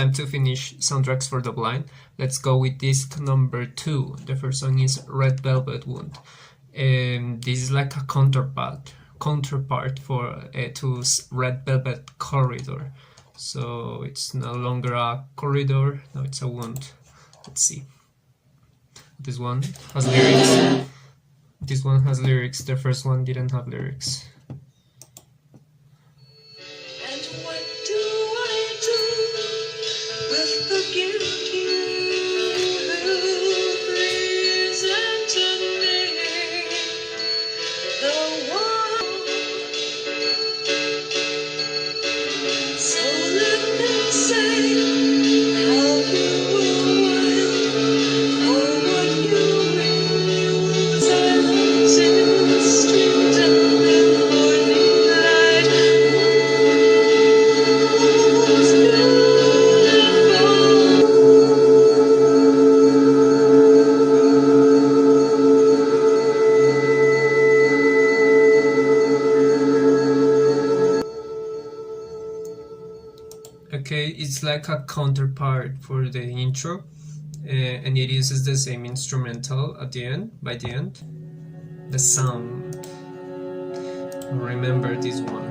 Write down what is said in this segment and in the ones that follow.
time to finish soundtracks for the blind. Let's go with disc number 2. The first song is Red Velvet Wound. This is like a counterpart for to Red Velvet Corridor. So it's no longer a corridor, now it's a wound. Let's see. This one has lyrics. This one has lyrics. The first one didn't have lyrics. And what do I do with the gift you presented me? The one. So let me say how you were wild, or what you use. I looked in the street and the morning light was Okay, it's like a counterpart for the intro, and it uses the same instrumental at the end, by the end. The sound. Remember this one.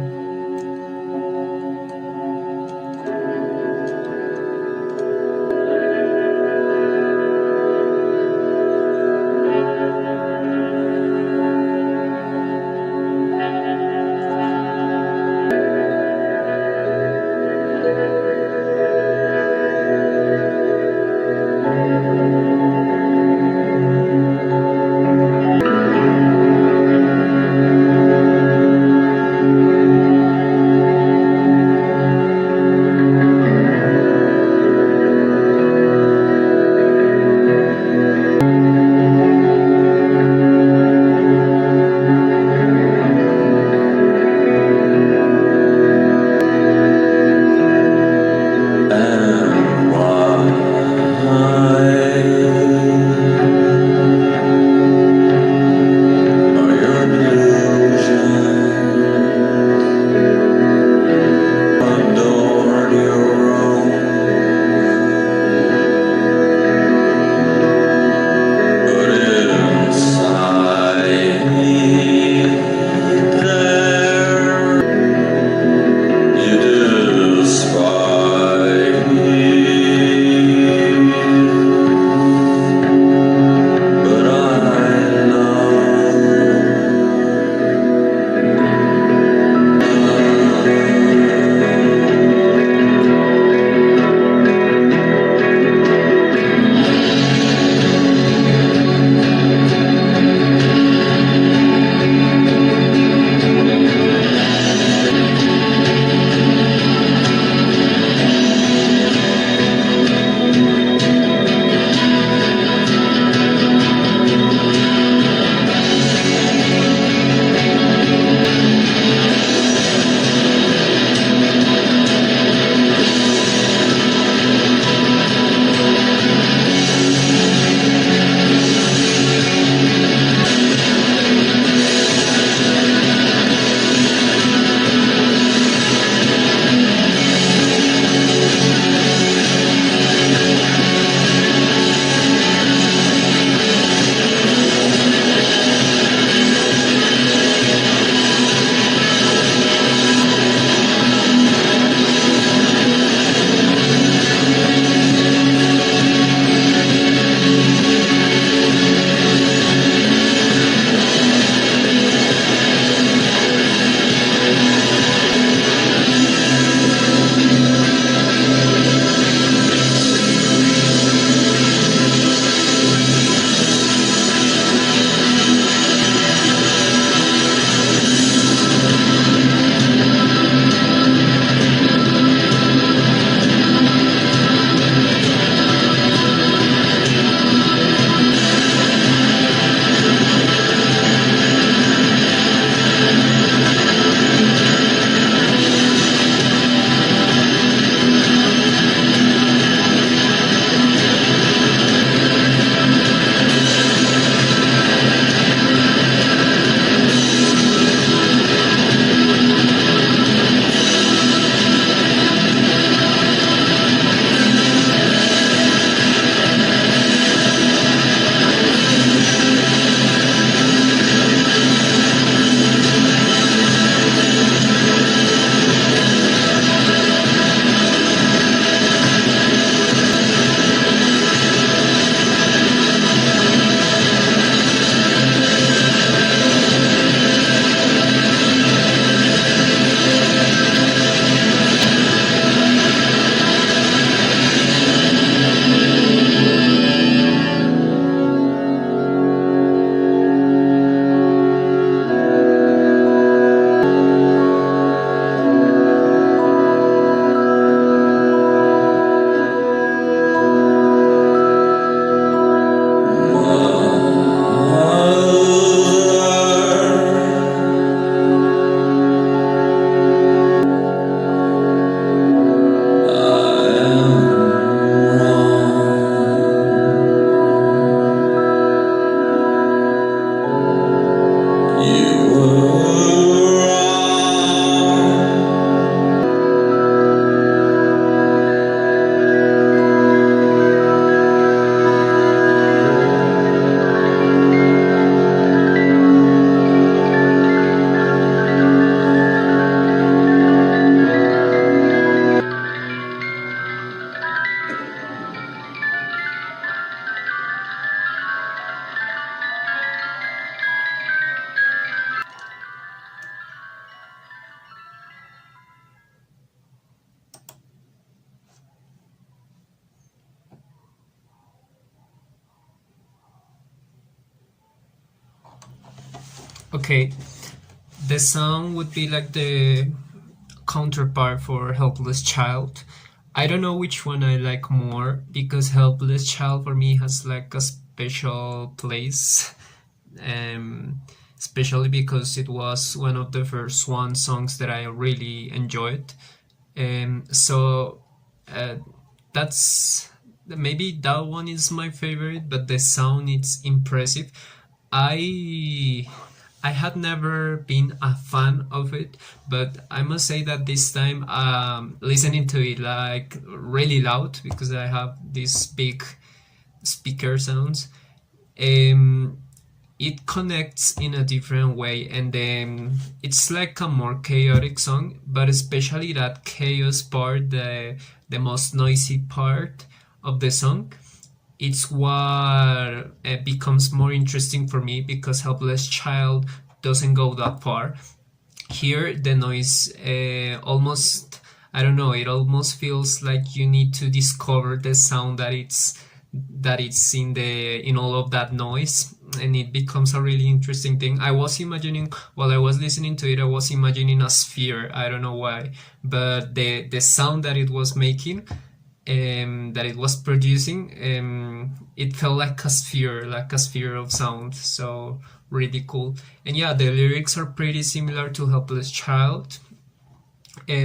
Okay, the song would be like the counterpart for Helpless Child. I don't know which one I like more because Helpless Child for me has like a special place, um, especially because it was one of the first Swan songs that I really enjoyed. So uh, that's maybe that one is my favorite, but the sound is impressive. I I had never been a fan of it, but I must say that this time, listening to it like really loud because I have these big speaker sounds, um, it connects in a different way, and then it's like a more chaotic song, but especially that chaos part, the most noisy part of the song, it's what becomes more interesting for me because Helpless Child doesn't go that far. Here, the noise almost, I don't know, it almost feels like you need to discover the sound that it's in all of that noise, and it becomes a really interesting thing. I was imagining while I was listening to it, I was imagining a sphere. I don't know why, but the sound that it was making, that it was producing, it felt like a sphere of sound. So really cool. And yeah, the lyrics are pretty similar to Helpless Child,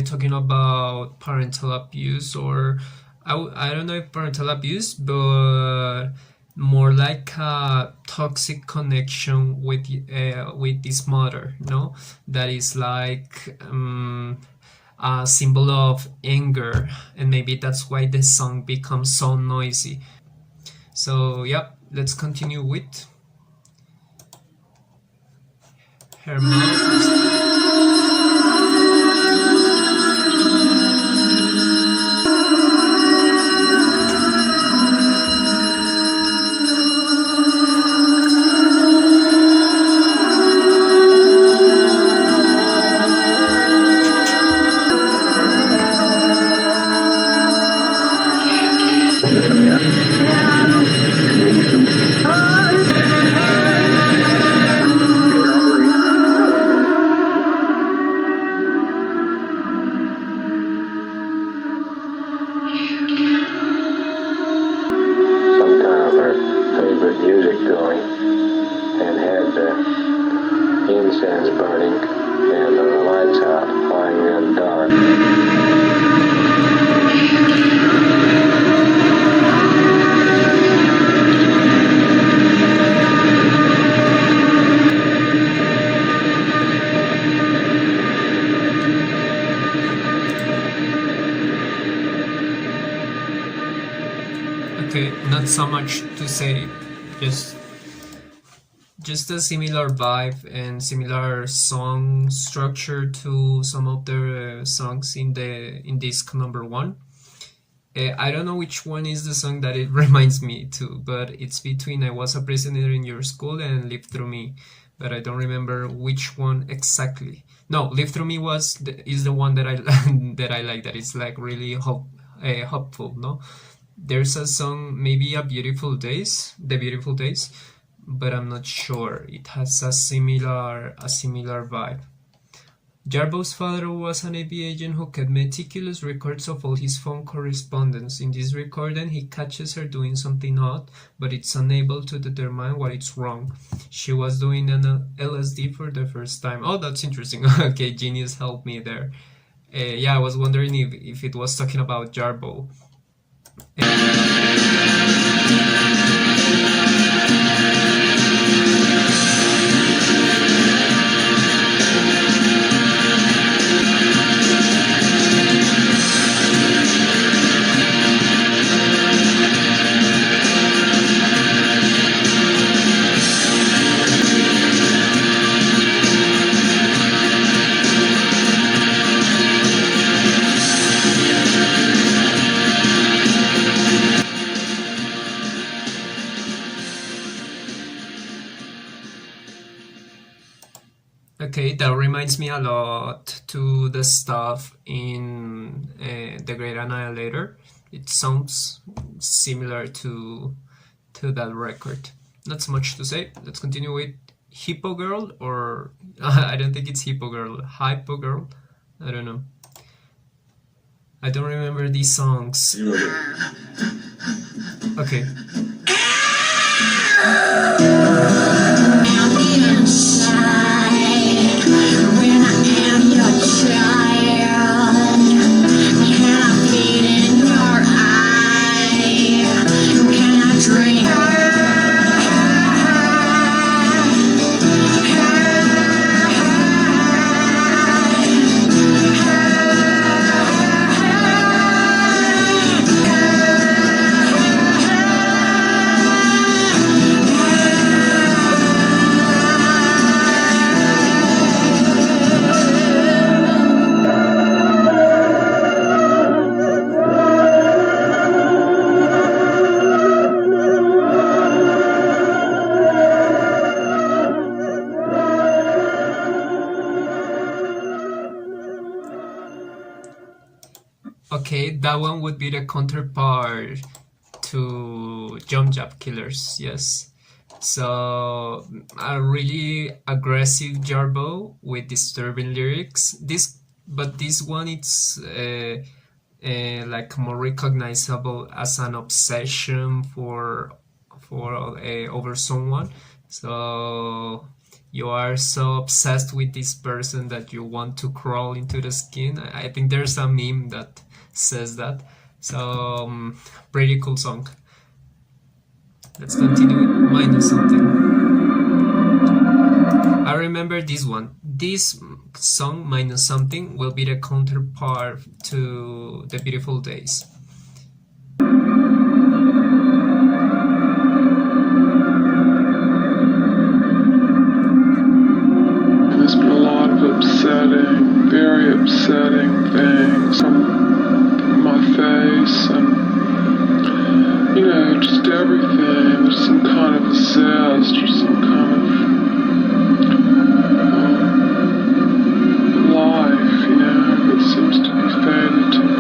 talking about parental abuse, or I don't know if parental abuse, but more like a toxic connection with this mother, no? That is like a symbol of anger, and maybe that's why the song becomes so noisy. So yeah, let's continue with her mouth. some kind of her favorite music going and had the incense burning and the lights out, lying in the dark. Okay, not so much to say, just just a similar vibe and similar song structure to some of the songs in disc number one. I don't know which one is the song that it reminds me to, but it's between I Was a Prisoner in Your School and Live Through Me, but I don't remember which one exactly. No, Live Through Me is the one that I that I like, that is like really hopeful, no? There's a song, maybe The Beautiful Days, but I'm not sure. It has a similar vibe. Jarbo's father was a Navy agent who kept meticulous records of all his phone correspondence. In this recording, he catches her doing something odd, but it's unable to determine what is wrong. She was doing an LSD for the first time. Oh, that's interesting. Okay, genius helped me there. Yeah, I was wondering if it was talking about Jarbo. Okay, that reminds me a lot to the stuff in The Great Annihilator. It sounds similar to that record. Not so much to say. Let's continue with Hippo Girl, or I don't think it's Hippo Girl, Hypo Girl. I don't know. I don't remember these songs. Okay. Okay, that one would be the counterpart to Jump Jab Killers, yes. So a really aggressive jarbo with disturbing lyrics. But this one it's like more recognizable as an obsession for over someone. So you are so obsessed with this person that you want to crawl into the skin. I think there's a meme that says that. So pretty cool song. Let's continue with Minus Something. I remember this one. This song, Minus Something, will be the counterpart to The Beautiful Days. There's been a lot of upsetting, very upsetting things on my face, and just everything. There's some kind of a zest or some kind of life, that seems to be faded to me.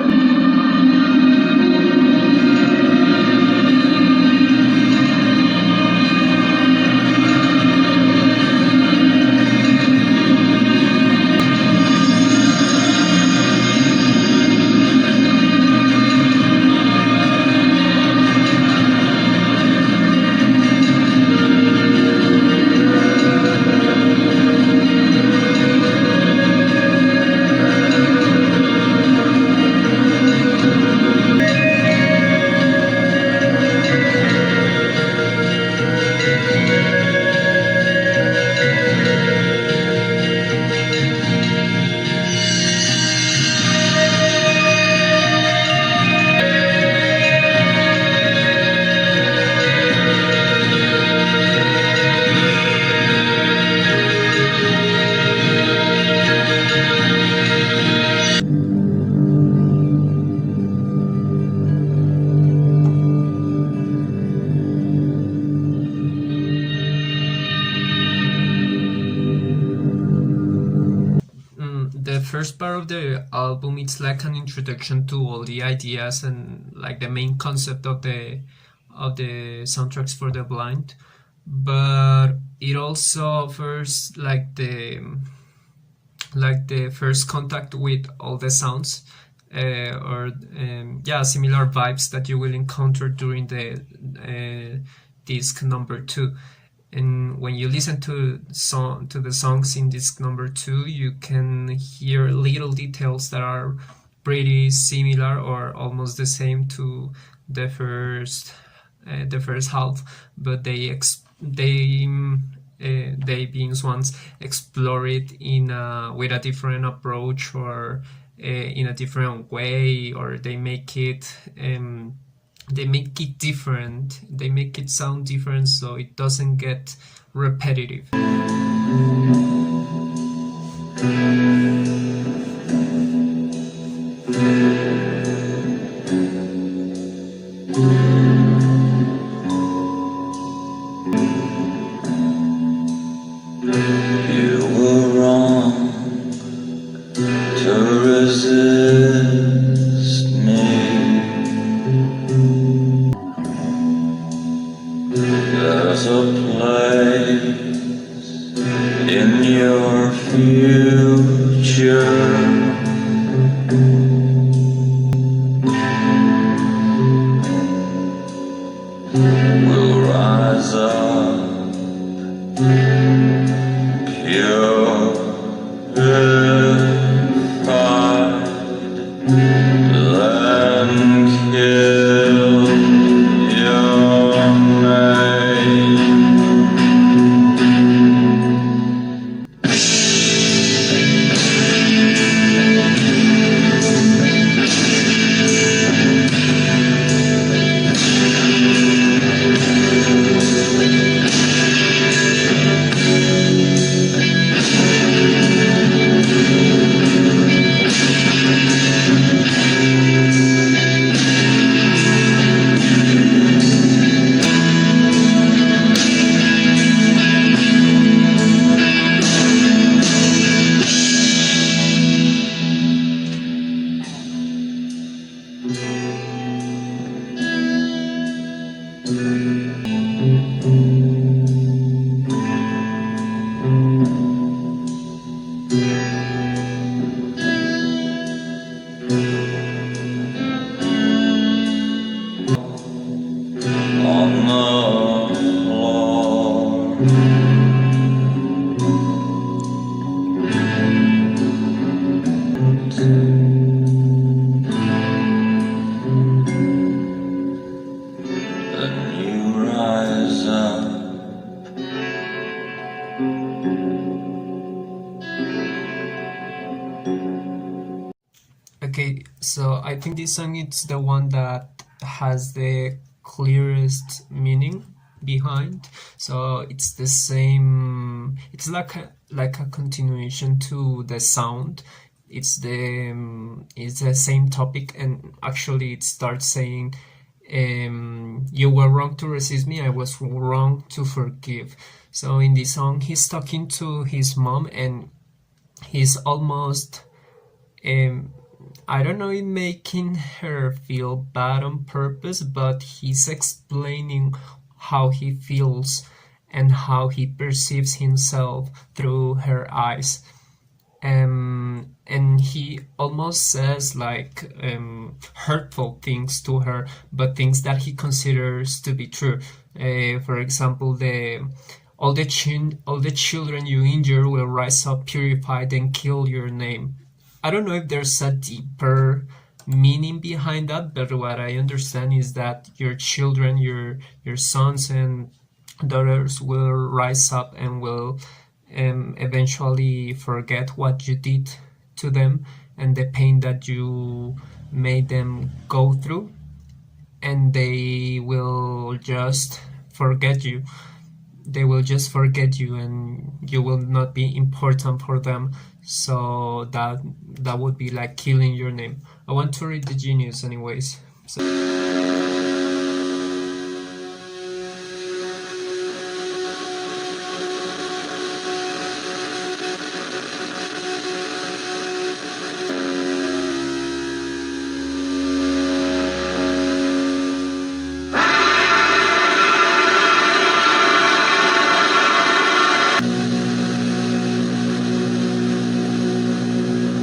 The first part of the album, it's like an introduction to all the ideas and like the main concept of the soundtracks for the blind, but it also offers like the first contact with all the sounds, or similar vibes that you will encounter during the disc number 2. And when you listen to the songs in disc number 2, you can hear little details that are pretty similar or almost the same to the first half, but they being Swans explore it with a different approach, or in a different way, or they make it different, they make it sound different so it doesn't get repetitive. You were wrong to resist me. There's a place your future will rise up purified, then kill your name. On the floor, then you rise up. Okay, so I think this song is the one that has the clearest meaning behind. So it's the same. It's like a continuation to the sound. It's the same topic, and actually it starts saying, "You were wrong to resist me. I was wrong to forgive." So in this song, he's talking to his mom, and he's almost I don't know, in making her feel bad on purpose, but he's explaining how he feels and how he perceives himself through her eyes. And he almost says like hurtful things to her, but things that he considers to be true. For example, all the children you injure will rise up purified and kill your name. I don't know if there's a deeper meaning behind that, but what I understand is that your children, your sons and daughters will rise up and will eventually forget what you did to them and the pain that you made them go through, and they will just forget you. They will just forget you, and you will not be important for them. So that would be like killing your name. I want to read the genius anyways. So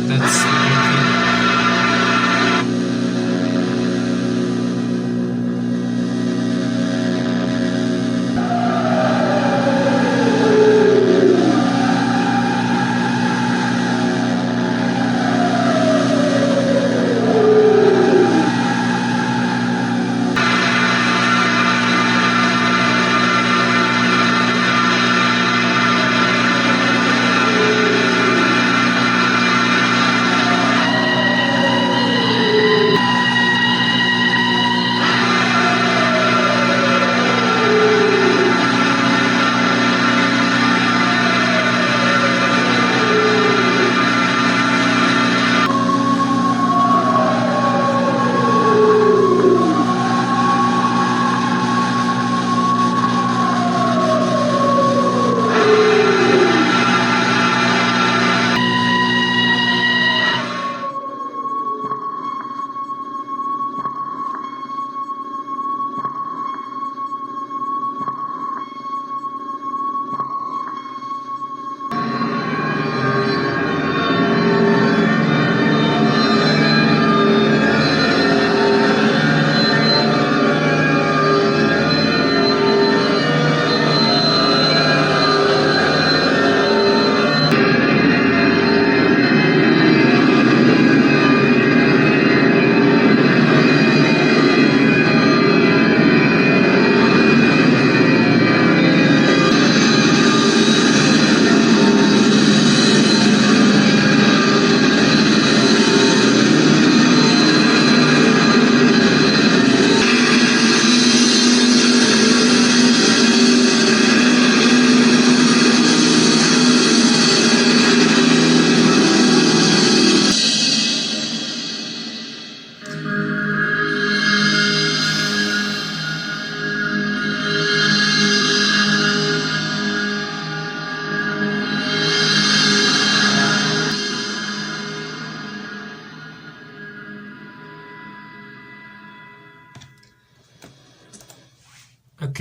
that's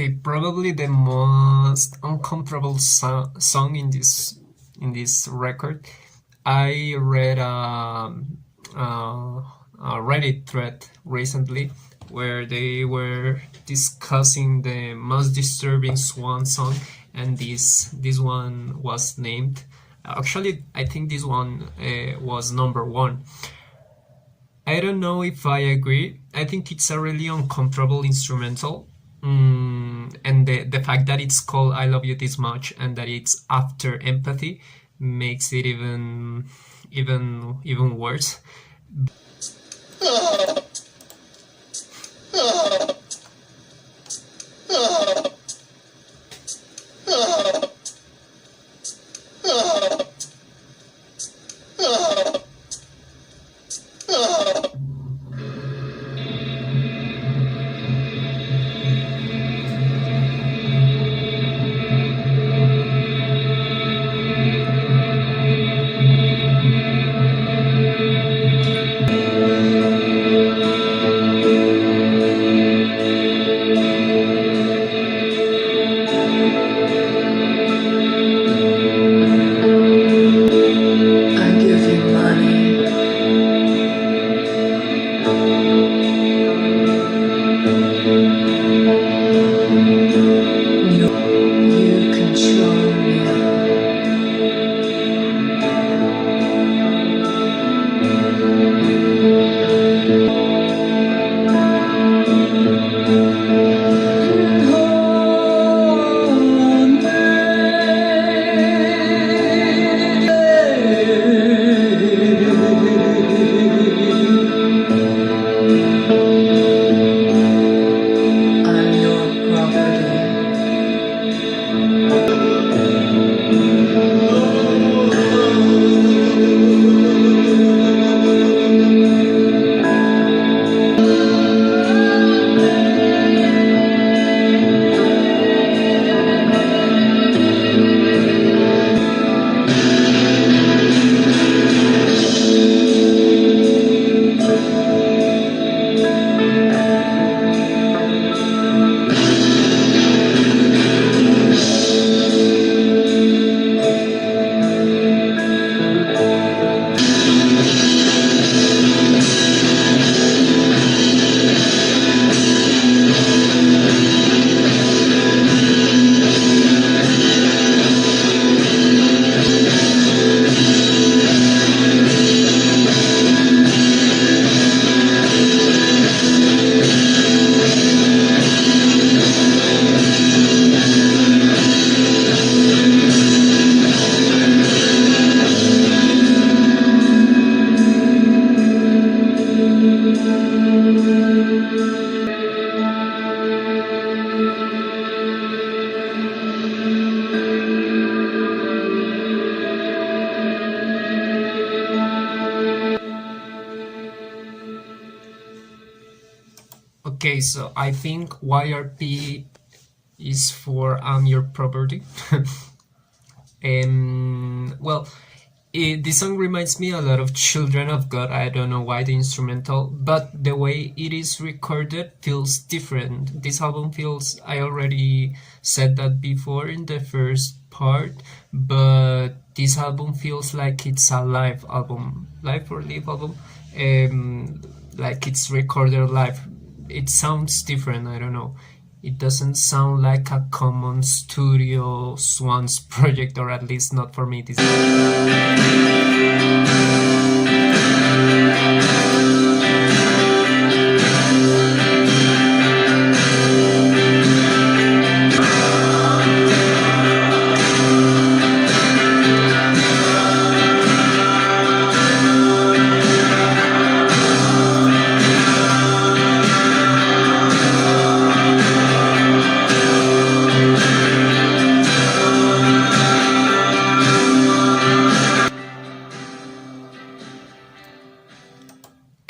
Okay, probably the most uncomfortable song in this record. I read a Reddit thread recently where they were discussing the most disturbing Swan song, and this one was named. Actually, I think this one was number one. I don't know if I agree. I think it's a really uncomfortable instrumental. And the fact that it's called I Love You This Much and that it's after empathy makes it even worse. I give you money. You control me. I'm your property. Okay, so I think YRP is for I'm Your Property. Well, this song reminds me a lot of Children of God. I don't know why the instrumental, but the way it is recorded feels different. This album feels, I already said that before in the first part, but this album feels like it's a live album, live or live album, like it's recorded live. It sounds different, I don't know. It doesn't sound like a common studio Swans project, or at least not for me. This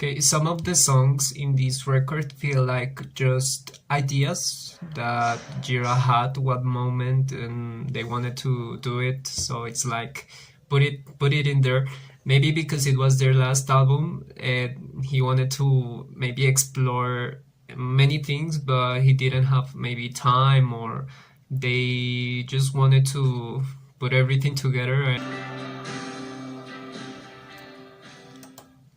Okay, some of the songs in this record feel like just ideas that Jira had one moment and they wanted to do it, so it's like put it in there. Maybe because it was their last album and he wanted to maybe explore many things, but he didn't have maybe time, or they just wanted to put everything together.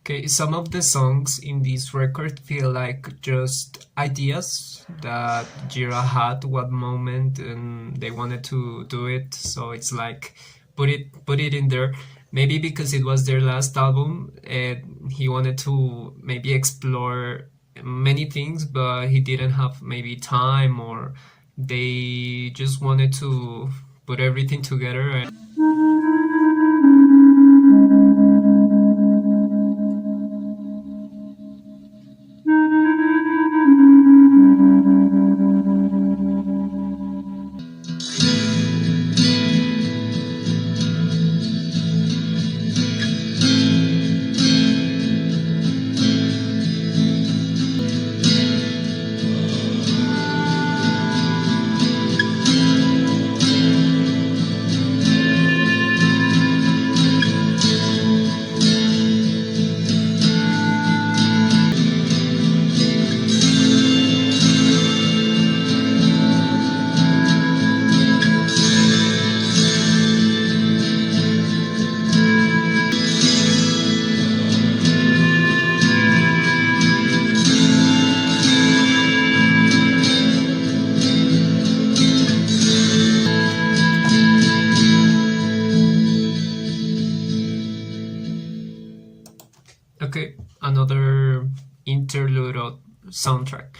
Okay, some of the songs in this record feel like just ideas that Jira had what moment and they wanted to do it. So it's like put it in there. Maybe because it was their last album and he wanted to maybe explore many things, but he didn't have maybe time, or they just wanted to put everything together. Okay, another interlude of soundtrack.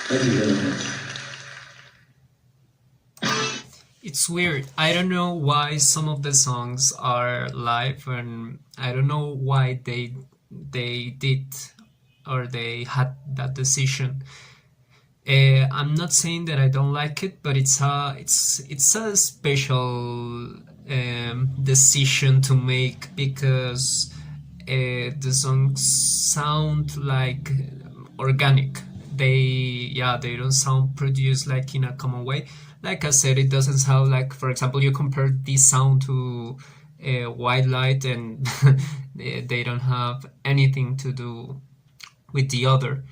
Thank you very much. It's weird. I don't know why some of the songs are live, and I don't know why they did or they had that decision. I'm not saying that I don't like it, but it's a special decision to make because the songs sound like organic. They don't sound produced like in a common way. Like I said, it doesn't sound like, for example, you compare this sound to white light, and they don't have anything to do with the other.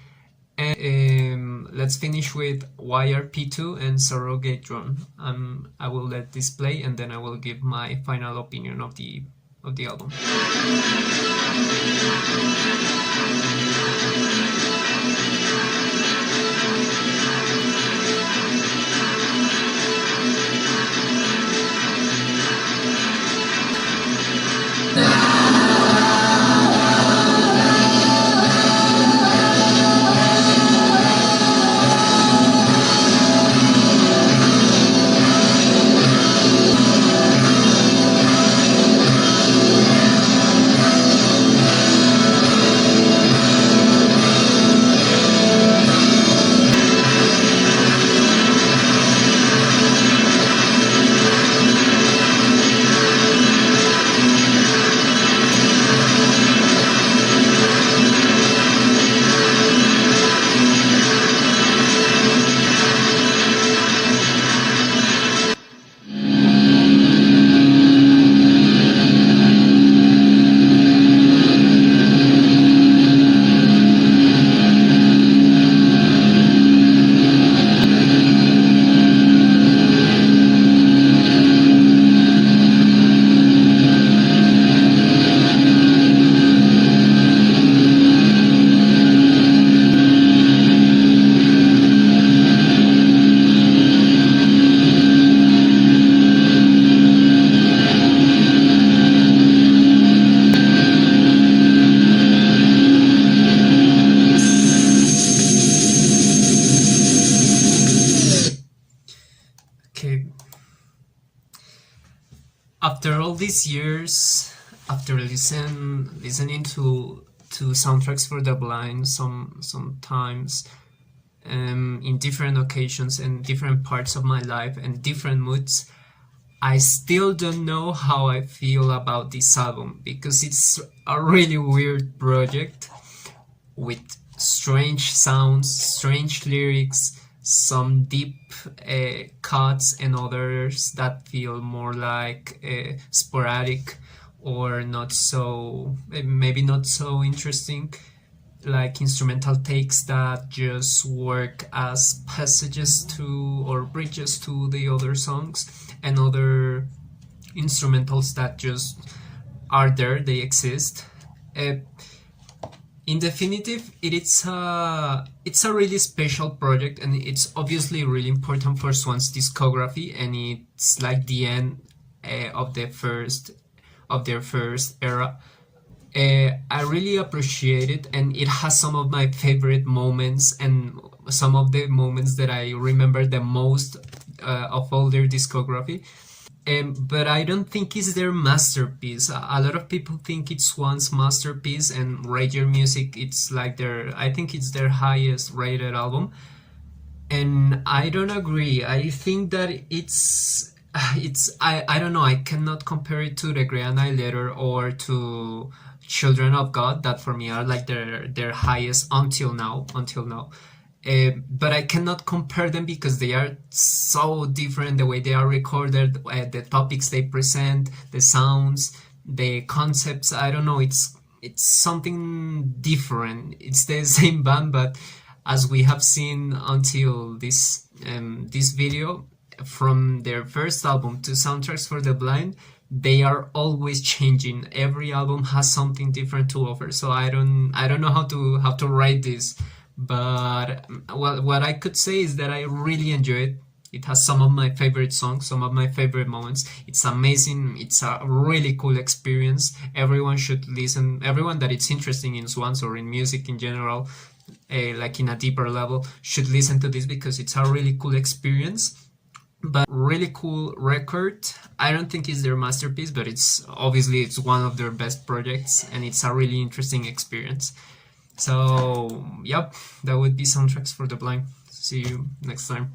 And let's finish with YRP2 and Surrogate Drone. I will let this play, and then I will give my final opinion of the album. Okay. After all these years, after listening to soundtracks for the blind, sometimes in different occasions and different parts of my life and different moods, I still don't know how I feel about this album, because it's a really weird project with strange sounds, strange lyrics, some deep cuts, and others that feel more like sporadic or not so, maybe not so interesting, like instrumental takes that just work as passages to or bridges to the other songs, and other instrumentals that just are there, they exist. In definitive, it's a really special project, and it's obviously really important for Swans' discography, and it's like the end of their first era. I really appreciate it, and it has some of my favorite moments and some of the moments that I remember the most of all their discography. But I don't think it's their masterpiece. A lot of people think it's Swans' masterpiece, and Rate Your Music, it's like I think it's their highest rated album. And I don't agree. I think that I don't know, I cannot compare it to The Grey Annihilator or to Children of God, that for me are like their highest until now. But I cannot compare them because they are so different, the way they are recorded, the topics they present, the sounds, the concepts. I don't know, it's something different. It's the same band, but as we have seen until this video, from their first album to Soundtracks for the Blind, they are always changing. Every album has something different to offer. So I don't know how to write this. But what I could say is that I really enjoy it. It has some of my favorite songs, some of my favorite moments. It's amazing. It's a really cool experience. Everyone should listen. Everyone that it's interesting in Swans or in music in general, like in a deeper level, should listen to this because it's a really cool experience. But really cool record. I don't think it's their masterpiece, but it's one of their best projects, and it's a really interesting experience. So, yep, that would be Soundtracks for the Blind. See you next time.